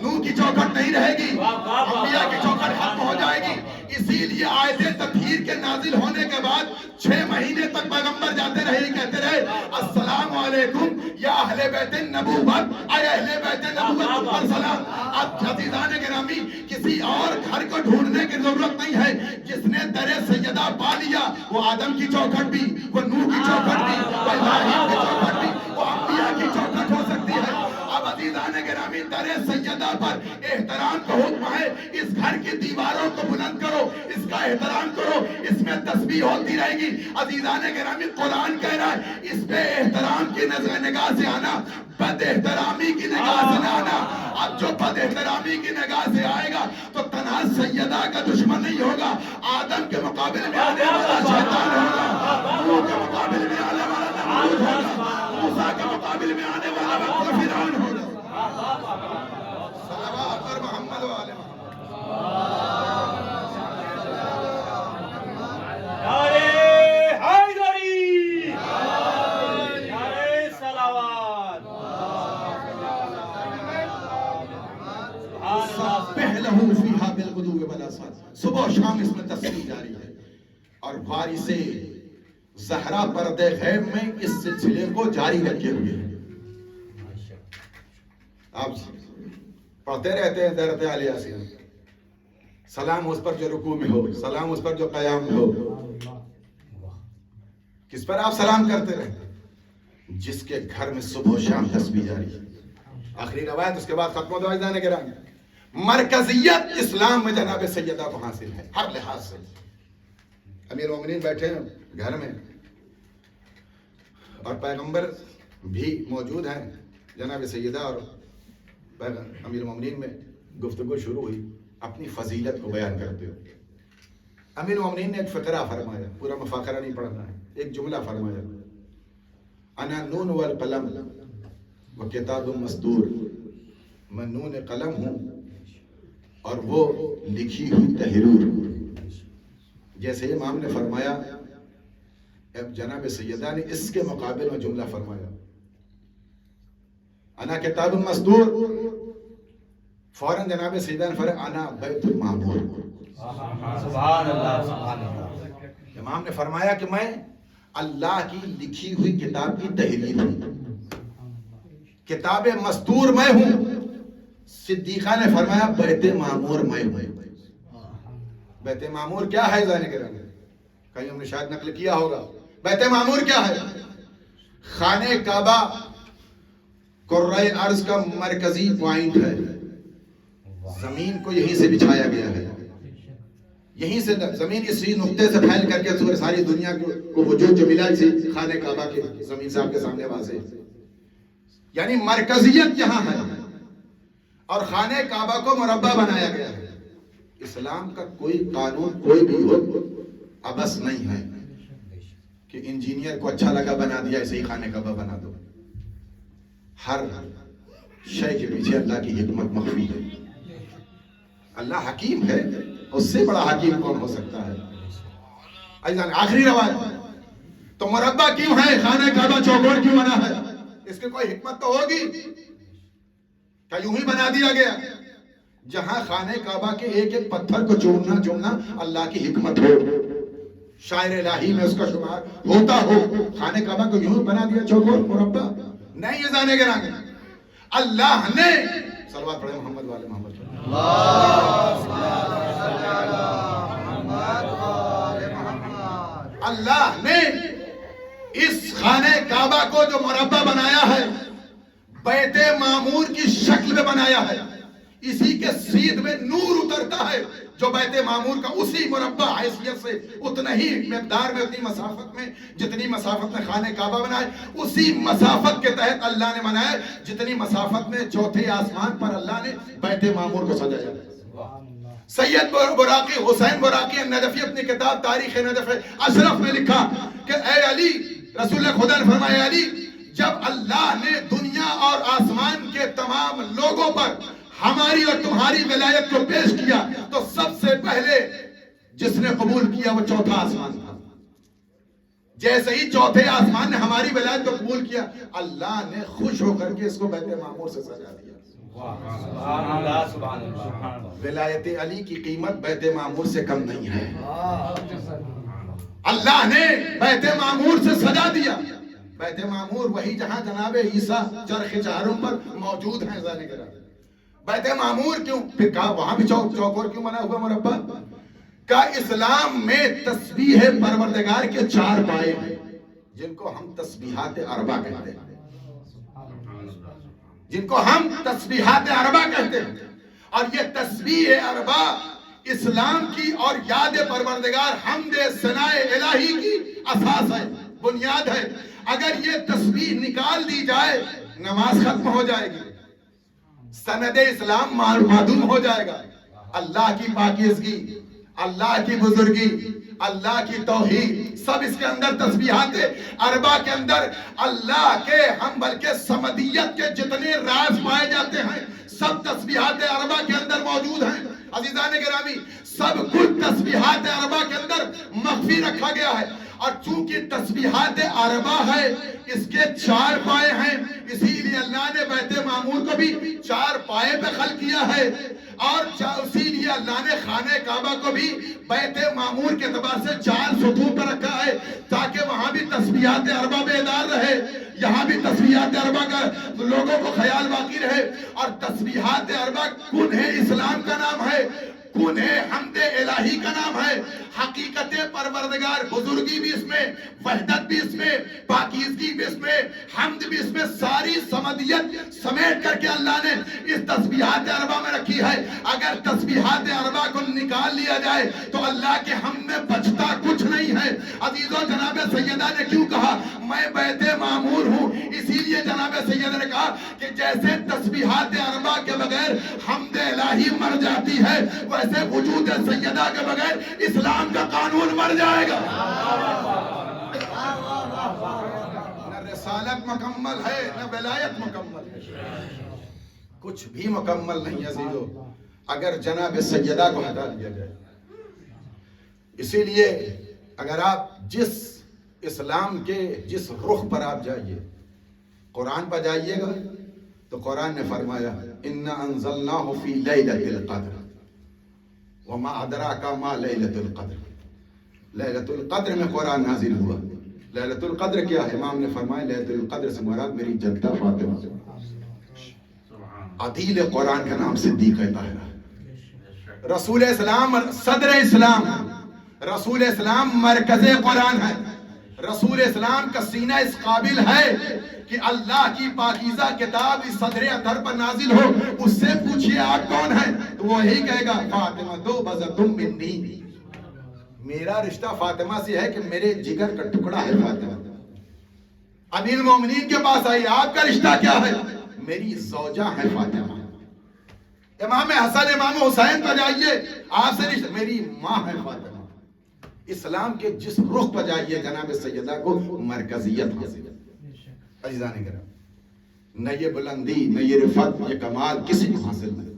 نوح کی چوکھٹ نہیں رہے گی، انبیاء کی چوکھٹ ختم ہو جائے گی۔ اسی لیے آیت تطہیر کے نازل ہونے کے بعد 6 مہینے تک پیغمبر جاتے رہے، کہتے رہے السلام علیکم یا اہل بیت النبوت، اے اہل بیت النبوت تم پر سلام۔ اب عزیزان گرامی، کسی اور گھر کو ڈھونڈنے کی ضرورت نہیں ہے، جس نے در سیدہ پا لیا وہ آدم کی چوکھٹ بھی، وہ نوح کی چوکھٹ بھی، وہ ابراہیم کی چوکھٹ بھی، وہ انبیاء کی چوکھٹ ہو سکتی ہے۔ اب عزیزان گرامی، در سیدہ پر احترام کا حکم ہے، اس گھر کی دیواروں کو بلند کرو، اس کا احترام کرو، اس میں تسبیح ہوتی رہے گی۔ عزیزان گرامی، قرآن کہہ رہا ہے اس پہ احترام کی نگاہ سے آنا، بد احترامی کی نگاہ سے نہ آنا۔ اب جو بد احترامی کی نگاہ سے آئے گا تو تنہا سیدہ کا دشمن نہیں ہوگا، آدم کے مقابل میں آنے والا شیطان ہوگا، نوح کے مقابل میں آنے والا نمرود ہوگا، موسیٰ کے مقابل میں آنے والا وقت فرعون ہوگا۔ صلوات پر محمد و آل محمد۔ صبح و شام اس میں تسبیح جاری ہے، اور وارث زہرا پردے غیب میں اس سلسلے کو جاری رکھے ہوئے ہیں۔ آپ پڑھتے رہتے ہیں درد علی یاسین، سلام اس پر جو رکوع میں ہو، سلام اس پر جو قیام میں ہو۔ کس پر آپ سلام کرتے رہتے؟ جس کے گھر میں صبح و شام تسبیح جاری ہے۔ آخری روایت اس کے بعد ختم ہو جانے کے رنگ مرکزیت اسلام میں جناب سیدہ کو حاصل ہے ہر لحاظ سے۔ امیر المومنین بیٹھے ہیں گھر میں اور پیغمبر بھی موجود ہیں، جناب سیدہ اور امیر المومنین میں گفتگو شروع ہوئی، اپنی فضیلت کو بیان کرتے ہو۔ امیر المومنین نے ایک فقرہ فرمایا، پورا مفاخرہ نہیں پڑھنا ہے، ایک جملہ فرمایا، انا نون والقلم وکتاب مسطور، میں نون قلم ہوں اور وہ لکھی ہوئی تحریر۔ جیسے امام نے فرمایا، اب جناب سیدہ نے اس کے مقابل میں جملہ فرمایا، انا کتاب مسطور، فوراً جناب سیدہ نے فرمایا انا بیت المعمور۔ سبحان اللہ سبحان اللہ۔ امام نے فرمایا کہ میں اللہ کی لکھی ہوئی کتاب کی تحریر ہوں، کتاب مسطور میں ہوں۔ صدیقہ نے فرمایا بیت معمور میں ہوں۔ بیت معمور کیا ہے ذہن کے رنگ؟ کہیں ہم نے شاید نقل کیا ہوگا۔ بیت معمور کیا ہے؟ خانہ کعبہ کرۂ ارض کا مرکزی پوائنٹ ہے، زمین کو یہیں سے بچھایا گیا ہے، یہیں سے زمین اسی نقطے سے پھیل کر کے ساری دنیا کو وجود جو ملا اسی خانہ کعبہ کے زمین سے آپ کے سامنے واضح، یعنی مرکزیت یہاں ہے، اور خانہ کعبہ کو مربع بنایا گیا ہے۔ اسلام کا کوئی قانون کوئی بھی ہو ابس نہیں ہے کہ انجینئر کو اچھا لگا بنا دیا اسے ہی خانہ کعبہ بنا دو۔ ہر شے کے پیچھے اللہ کی حکمت مخفی ہے، اللہ حکیم ہے، اس سے بڑا حکیم کون ہو سکتا ہے؟ آخری روایت، تو مربع کیوں ہے خانہ کعبہ چوکور کیوں بنا ہے؟ اس کا کی کوئی حکمت تو ہوگی، کیا یوں ہی بنا دیا گیا؟ جہاں خانہ کعبہ کے ایک ایک پتھر کو چومنا اللہ کی حکمت ہو، شاعر الہی میں اس کا شمار ہوتا ہو، خانہ کعبہ کو یوں بنا دیا چوکور مربع نہیں، یہ جانے کے رنگ اللہ نے صلوات پڑھے محمد والے محمد اللہ نے اس خانہ کعبہ کو جو مربع بنایا ہے بیت معمور کی شکل میں بنایا ہے، اسی کے سیدھ میں نور اترتا ہے جو بیت معمور کا اسی مربع حیثیت سے اتنا ہی مقدار میں اتنی مسافت میں جتنی مسافت میں خانہ کعبہ بنائے اسی مسافت کے تحت اللہ نے بنایا جتنی مسافت میں چوتھے آسمان پر اللہ نے بیت معمور کو سجایا۔ سید براقی حسین براقی النجفی اپنی کتاب تاریخ نجف اشرف میں لکھا کہ اے علی، رسول خدا نے فرمایا اے علی، جب اللہ نے دنیا اور آسمان کے تمام لوگوں پر ہماری اور تمہاری ولایت کو پیش کیا تو سب سے پہلے جس نے قبول کیا وہ چوتھا آسمان تھا۔ جیسے ہی چوتھے آسمان نے ہماری ولایت کو قبول کیا اللہ نے خوش ہو کر کے اس کو بیت معمور سے سجا دیا۔ سبحان اللہ سبحان اللہ۔ ولایت علی کی قیمت بیت معمور سے کم نہیں ہے، اللہ نے بیت معمور سے سجا دیا۔ بیت معمور وہی جہاں جناب عیسیٰ چرخ چہارم پر موجود ہیں ذالک راہ۔ بیت معمور کیوں پھر کہا وہاں بھی چوکور کیوں بنا ہوا مربع؟ کہ اسلام میں تسبیح پروردگار کے 4 پائے ہیں جن کو ہم تسبیحات اربع کہتے ہیں، جن کو ہم تسبیحات اربع کہتے ہیں، اور یہ تسبیح اربع اسلام کی اور یاد پروردگار حمد ثناء الہی کی اساس ہے، بنیاد ہے۔ اگر یہ تسبیح نکال دی جائے نماز ختم ہو جائے گی، سند اسلام معدوم ہو جائے گا۔ اللہ کی پاکیزگی، اللہ کی بزرگی، اللہ کی توحید سب اس کے اندر تسبیحات اربع کے اندر اللہ کے ہم بلکہ صمدیت کے جتنے راز پائے جاتے ہیں سب تسبیحات اربع کے اندر موجود ہیں۔ عزیزان گرامی، سب کچھ تسبیحات اربع کے اندر مخفی رکھا گیا ہے، اور چونکہ تسبیحات اربع ہے اس کے 4 پائے ہیں، اسی لیے اللہ نے بیت معمور کو بھی 4 پائے پہ خلق کیا ہے، اور اسی لیے اللہ نے خانہ کعبہ کو بھی بیت معمور کے اعتبار سے 4 ستون پر رکھا ہے تاکہ وہاں بھی تسبیحات اربع بیدار رہے، یہاں بھی تسبیحات اربع کا لوگوں کو خیال باقی رہے۔ اور تسبیحات اربع کنہ اسلام کا نام ہے، کنہ حمد الہی کا نام ہے، حقیقت پروردگار بزرگی بھی اس میں، وحدت بھی اس میں، پاکیزگی بھی اس میں، حمد بھی اس میں، ساری سمدیت سمیٹ کر کے اللہ نے اس تسبیحات اربع میں رکھی ہے۔ اگر تسبیحات اربع کو نکال لیا جائے تو اللہ کے حمد میں بچتا کچھ نہیں ہے۔ عزیزو، جناب سیدہ نے کیوں کہا میں بیت معمور ہوں؟ اسی لیے جناب سیدہ نے کہا کہ جیسے تسبیحات اربع کے بغیر حمد الہی مر جاتی ہے ویسے وجود سیدہ کے بغیر اسلام کا قانون مر جائے گا۔ نہ رسالت مکمل ہے نہ ولایت مکمل ہے، کچھ بھی مکمل نہیں عزیزو اگر جناب سیدہ کو ہٹا دیا جائے۔ اسی لیے اگر آپ جس اسلام کے جس رخ پر آپ جائیے، قرآن پر جائیے گا تو قرآن نے فرمایا اِنَّا أَنزَلْنَاهُ فِي لَيْلَةِ الْقَدْرِ وَمَا أَدْرَاكَ مَا لَيْلَةُ الْقَدْرِ۔ لیلۃ القدر میں قرآن نازل ہوا۔ لیلۃ القدر کیا ہے؟ امام نے فرمایا لیلۃ القدر سے مراد میری جدہ فاطمہ سے، عدیل قرآن کا نام صدیق طاہرہ، رسول اسلام صدر اسلام ہے، رسول اسلام مرکز قرآن ہے، رسول اسلام کا سینہ اس قابل ہے کہ اللہ کی پاکیزہ کتاب اس صدر اطہر پر نازل ہو، اس سے پوچھئے آپ کون ہیں تو وہی کہے گا فاطمہ تو بزتم منی، میرا رشتہ فاطمہ سے ہے کہ میرے جگر کا ٹکڑا ہے فاطمہ۔ امیر المومنین کے پاس آئی آپ کا رشتہ کیا ہے؟ میری زوجہ ہے فاطمہ۔ امام حسن امام حسین پر جائیے آپ سے رشتہ، میری ماں ہے فاطمہ۔ اسلام کے جس رخ پر جائیے جناب سیدہ کو مرکزیت حاصل ہے۔ عزیزان کرام، نہ یہ بلندی نہ یہ رفعت یہ کمال کسی کو حاصل نہیں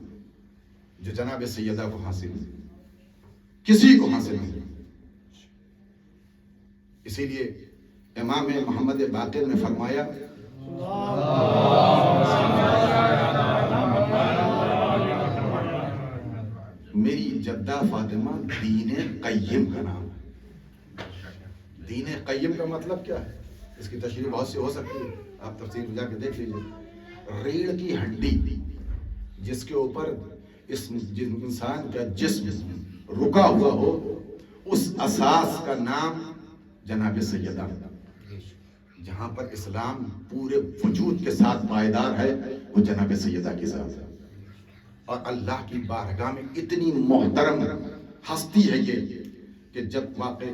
جو جناب سیدہ کو حاصل ہے، کسی کو حاصل نہیں۔ اسی لیے امام محمد باقر نے فرمایا میری جدہ فاطمہ دین قیم کا نام ہے. دین قیم کا مطلب کیا ہے؟ اس کی تشریح بہت سی ہو سکتی ہے، آپ تفسیر میں جا کے دیکھ لیجیے. ریڑھ کی ہڈی جس کے اوپر اس انسان کا جسم رکا ہوا ہو، اس اساس کا نام جناب سیدہ. جہاں پر اسلام پورے وجود کے ساتھ پائیدار ہے وہ جناب سیدہ کی ذات ہے. اور اللہ کی بارگاہ میں اتنی محترم ہستی ہے یہ کہ جب واقع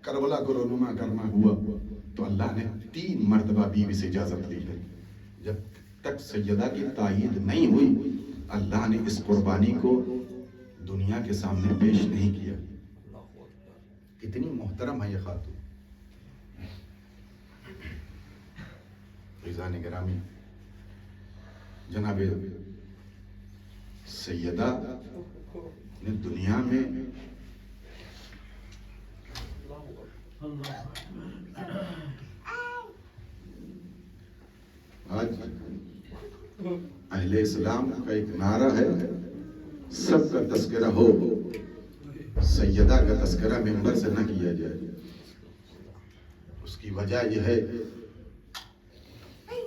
کربلا کو رونما کرنا ہوا تو اللہ نے 3 مرتبہ بیوی سے اجازت لی ہے. جب تک سیدہ کی تائید نہیں ہوئی اللہ نے اس قربانی کو دنیا کے سامنے پیش نہیں کیا. کتنی محترم ہے یہ خاتون. عزیزان گرامی، جناب سیدہ نے دنیا میں آج اہل اسلام کا ایک نعرہ ہے، سب کا تذکرہ ہو، سیدہ کا تذکرہ ممبر سے نہ کیا جائے. اس کی وجہ یہ ہے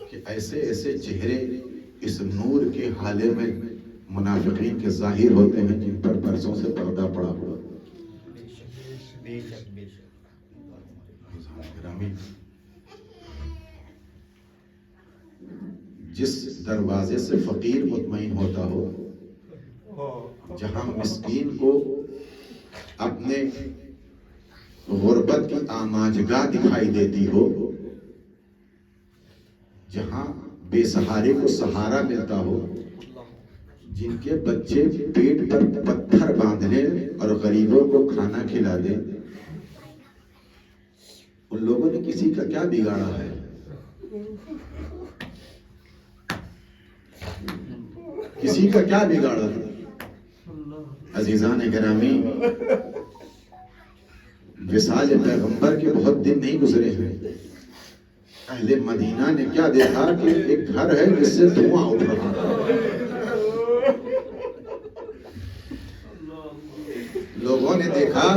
کہ ایسے ایسے چہرے اس نور کے حالے میں منافقین کے ظاہر ہوتے ہیں جن پر برسوں سے پردہ پڑا ہوا. جس دروازے سے فقیر مطمئن ہوتا ہو، جہاں مسکین کو اپنے غربت کی آماجگاہ دکھائی دیتی ہو، جہاں بے سہارے کو سہارا ملتا ہو، جن کے بچے پیٹ پر پتھر باندھنے اور غریبوں کو کھانا کھلا دیں، ان لوگوں نے کسی کا کیا بگاڑا ہے؟ کسی کا کیا بگاڑا ہے؟ عزیزان گرامی، وصال پیغمبر کے بہت دن نہیں گزرے ہیں، اہل مدینہ نے کیا دیکھا کہ ایک گھر ہے جس سے دھواں اٹھ رہا ہے. لوگوں نے دیکھا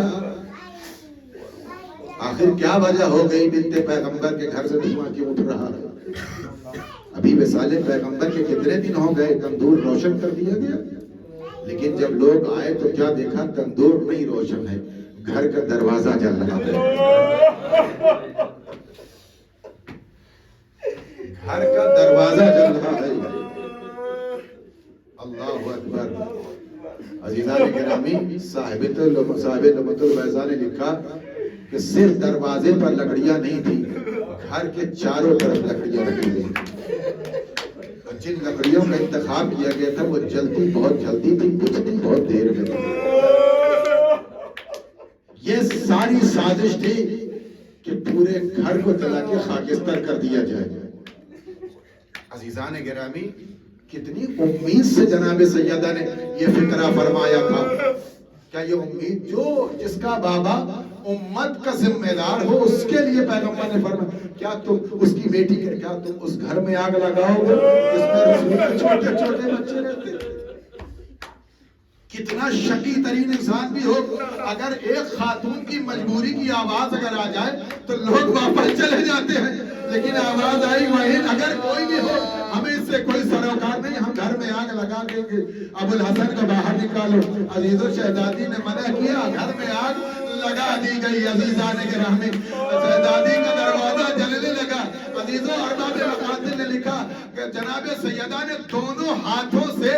آخر کیا وجہ ہو گئی بنت پیغمبر کے گھر سے دھواں کیوں اٹھ رہا ہے. ابھی وصال پیغمبر کے کتنے دن ہو گئے، تندور روشن کر دیا گیا، لیکن جب لوگ آئے تو کیا دیکھا؟ تندور نہیں روشن ہے، گھر کا دروازہ جل رہا ہے. گھر کا دروازہ جل رہا ہے. اللہ اکبر. عزیزان گرامی، صاحب لمت البیضاء نے لکھا کہ صرف دروازے پر لکڑیاں نہیں تھی، گھر کے چاروں طرف لکڑیاں رکھی گئی. جن لکڑیوں کا انتخاب کیا گیا تھا وہ جلتی بہت جلدی تھی، بجھتی بہت دیر میں تھی. یہ ساری سازش تھی کہ پورے گھر کو جلا کے خاکستر کر دیا جائے. عزیزان گرامی، کتنی امید سے جناب سیدہ نے یہ فکرہ فرمایا تھا. کیا یہ امید جس کا بابا امت کا ذمہ دار ہو اس کے لیے پیغمبر نے فرمایا، کیا تم اس کی بیٹی کے، کیا تم اس گھر میں آگ لگاؤ گے جس میں رسول کے چھوٹے چھوٹے بچے رہتے؟ کتنا شقی ترین انسان بھی ہو، اگر ایک خاتون کی مجبوری کی آواز اگر آ جائے تو لوگ واپس چلے جاتے ہیں، لیکن آواز آئی وہی. اگر کوئی بھی ہو، ہمیں اس سے کوئی سروکار نہیں، ہم گھر میں آگ لگا دیں گے. ابو الحسن کو باہر نکالو، عزیز و شہزادی نے منع کیا، گھر میں آگ لگا دی گئی. عزیزان گرامی، شہزادی کا دروازہ جلنے لگا. عزیزوں، ارباب مقاصد نے لکھا کہ جناب سیدہ نے دونوں ہاتھوں سے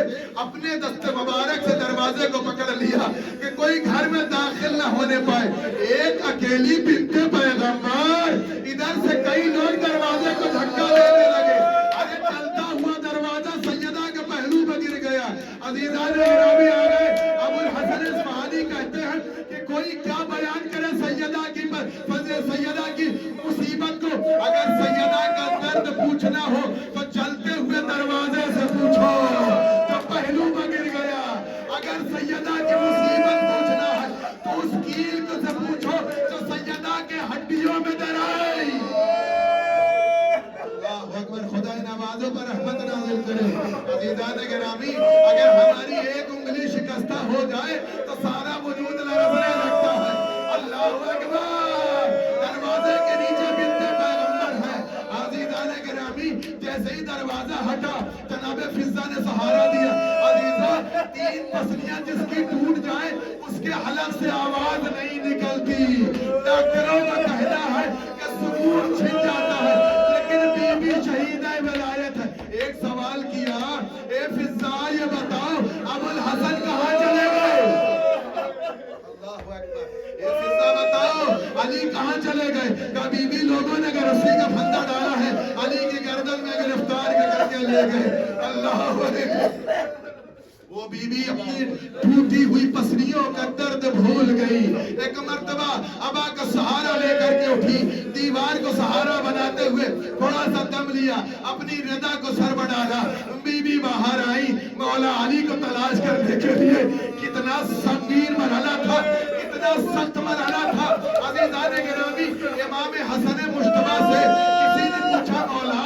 اپنے دست مبارک سے دروازے کو پکڑ لیا کہ کوئی گھر میں داخل نہ ہونے پائے. ایک اکیلی بنت پیغمبر، ادھر سے کئی لوگ دروازے کو دھکا دینے لگے. ارے چلتا ہوا دروازہ سیدہ کے پہلو پہ گر گیا. عزیزان گرامی آ گئے. ابو الحسن اصفہانی کہتے ہیں کہ کوئی کیا بیان کرے سیدہ کی مصیبت کو. اگر سیدہ کا درد پوچھنا ہو تو چلتے ہوئے دروازے سے پوچھو جو پہلو میں گر گیا. اگر سیدہ کی مصیبت پوچھنا ہے تو اس کیل سے پوچھو جو سیدہ کے ہڈیوں میں در آئی. پر رحمت نازل کرے. عزیزان گرامی اگر ہماری ایک انگلی شکستہ ہو جائے تو سارا وجود لرزنے لگتا ہے. اللہ اکبر. دروازے کے نیچے بنت پیغمبر ہے. عزیزان گرامی جیسے ہی دروازہ ہٹا جناب فضہ نے سہارا دیا. عزیزہ 3 پسلیاں جس کی ٹوٹ جائیں اس کے حلق سے آواز نہیں نکلتی. ڈاکٹروں کا کہنا ہے کہ سکون چھن جاتا ہے لیکن بی بی شہیدہ ولایت ہے. ایک سوال کیا اے فضہ یہ بتاؤ ابو الحسن کہاں چلے گئے؟ اللہ اکبر. اے فضہ بتاؤ علی کہاں چلے گئے؟ کہا بی بی لوگوں نے اگر رسی کا پھندا ڈالا ہے علی کی گردن میں گرفتار کر کے لے گئے. اللہ اکبر. وہ بی بی اپنی ٹوٹی ہوئی پسلیوں کا درد بھول گئی. ایک مرتبہ ابا کا سہارا لے کر کے اٹھی. دیوار کو سہارا بناتے ہوئے تھوڑا سا دم لیا. اپنی رضا کو سر بڑھانا. بی بی باہر آئی مولا علی کو تلاش کرنے کے لیے. کتنا سنگین مرحلہ تھا, کتنا سخت مرحلہ تھا. عزیزان گرامی امام حسن مجتبیٰ سے کسی نے پوچھا مولا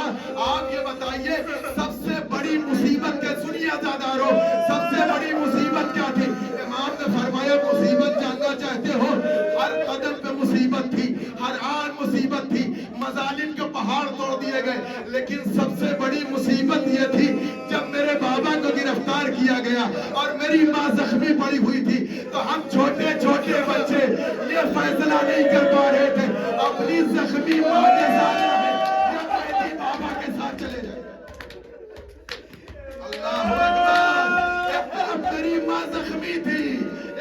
آپ یہ بتائیے سب سے بڑی مصیبت کے سنیے عزادارو سب سے بڑی مصیبت کیا تھی؟ امام نے فرمایا مصیبت جاننا چاہتے ہو ہر قدم پہ مصیبت تھی, ہر آن مصیبت تھی. مظالم کے پہاڑ توڑ دیے گئے لیکن سب سے بڑی مصیبت یہ تھی جب میرے بابا کو گرفتار کیا گیا اور میری ماں زخمی پڑی ہوئی تھی تو ہم چھوٹے چھوٹے بچے یہ فیصلہ نہیں کر پا رہے تھے اپنی زخمی ماں کے ساتھ یا قیدی بابا کے ساتھ چلے جائیں. اللہ اکبر. ایک طرف میری ماں زخمی تھی,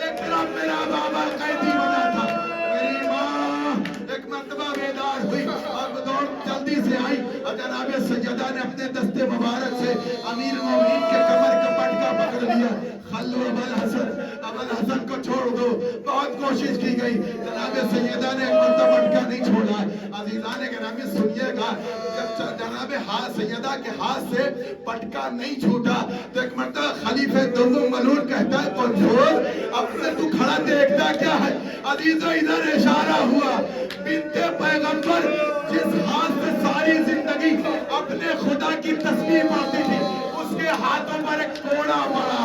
ایک طرف میرا بابا قیدی بنا تھا. میری ماں ایک مرتبہ بیدار ہوئی اور دوڑ جلدی سے آئی اور جناب سیدہ نے اپنے دست مبارک سے امیر المومنین کے کمر کا پٹکا پکڑ لیا. خلو ابو الحسن کو چھوڑ دو. بہت کوشش کی گئی, جناب سیدہ نے ایک مرتبہ پٹکا نہیں چھوڑا. عزیزان گرامی سنیے گا جب جناب سیدہ کے ہاتھ سے پٹکا نہیں چھوٹا تو ایک مرتبہ خلیفہ دوم ملعون کہتا ہے پنجور اب سے تو کھڑا دیکھتا کیا ہے؟ عزیزو ادھر اشارہ ہوا. بنت پیغمبر جس ہاتھ سے ساری زندگی اپنے خدا کی تسبیح پڑھتی تھی اس کے ہاتھوں پر ایک کوڑا پڑا.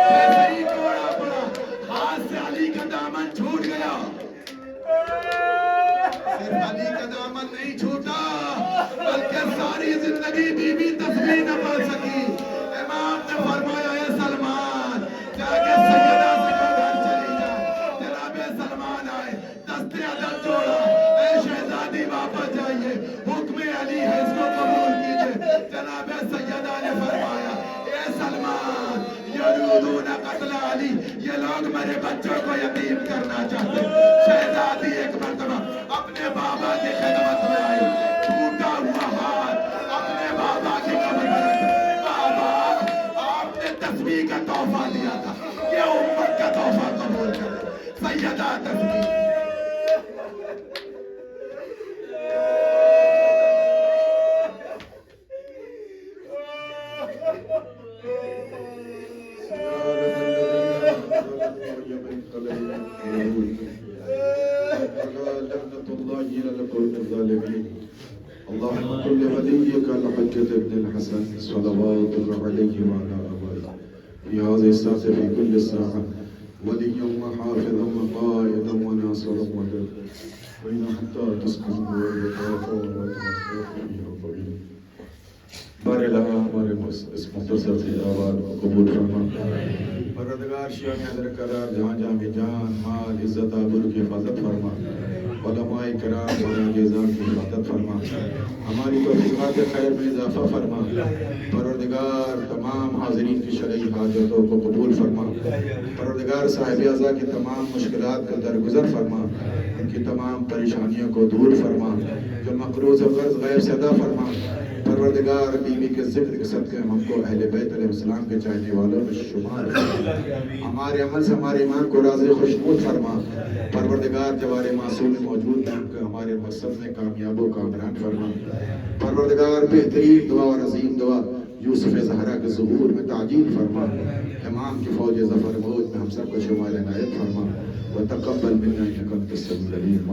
جیسے ہی کوڑا پڑا ہاتھ سے علی کا دامن چھوٹ گیا. صرف علی کا دامن نہیں چھوٹا بلکہ ساری زندگی بی بی تسبیح نہ پڑھ سکی. امام نے فرمایا اے سلمان جا کے سیدہ سے گھر چلی جا. جناب سلمان آئے دست ادب جوڑا. اے شہزادی واپس جائیے, حکم علی ہے اس کو قبول کیجئے. جناب سیدہ نے فرمایا اے سلمان یرودون قتل علی, یہ لوگ میرے بچوں کو یتیم کرنا چاہتے. شہزادی ایک مرتبہ اپنے بابا کی خدمت میں آئی, ٹوٹا ہوا ہاتھ اپنے بابا کی قبر میں رکھا. بابا آپ نے تسبیح کا تحفہ دیا تھا, یہ امت کا تحفہ قبول کرے. سیدہ تسبیح اللهم كل وليك الحجة ابن الحسن صلوات الله عليه وعلى آبائه في هذه الساعة في كل ساعة وليا وحافظا وقائدا وناصرا وإن حتى تسكن ويطافا وتوفى فيه طويلا. بار الہ ہمارے اس مختصر سی آواز کو قبول فرما. پروردگار شیعہ میں حضر قرار جہاں جہاں بھی جان مال عزت آبرو کی حفاظت فرما. علماء کرام اور اعزاز کی حفاظت فرما. ہماری توفیقات خیر میں اضافہ فرما. پروردگار تمام حاضرین کی شرعی حاجتوں کو قبول فرما. پروردگار صاحب اعضاء کی تمام مشکلات کا درگزر فرما. ان کی تمام پریشانیوں کو دور فرما. جو مقروض و قرض غیب سے ادا فرما. پروردگار بیوی کے ذکر کے صدقے ہم کو اہل بیت علیہ السلام کے چاہنے والوں میں شمار فرما. ہمارے عمل سے ہمارے ایمان کو راضی خوشنود فرما. پروردگار جوار معصوم موجود ہیں ان کو ہمارے مقصد میں کامیاب و کامران فرما. پروردگار بہترین دعا اور عظیم دعا یوسف زہرا کے ظہور میں تعجیل فرما. امام کی فوج ظفر موج میں ہم سب کو شمار عنایت فرما. وتقبل منا انک انت السمیع العلیم.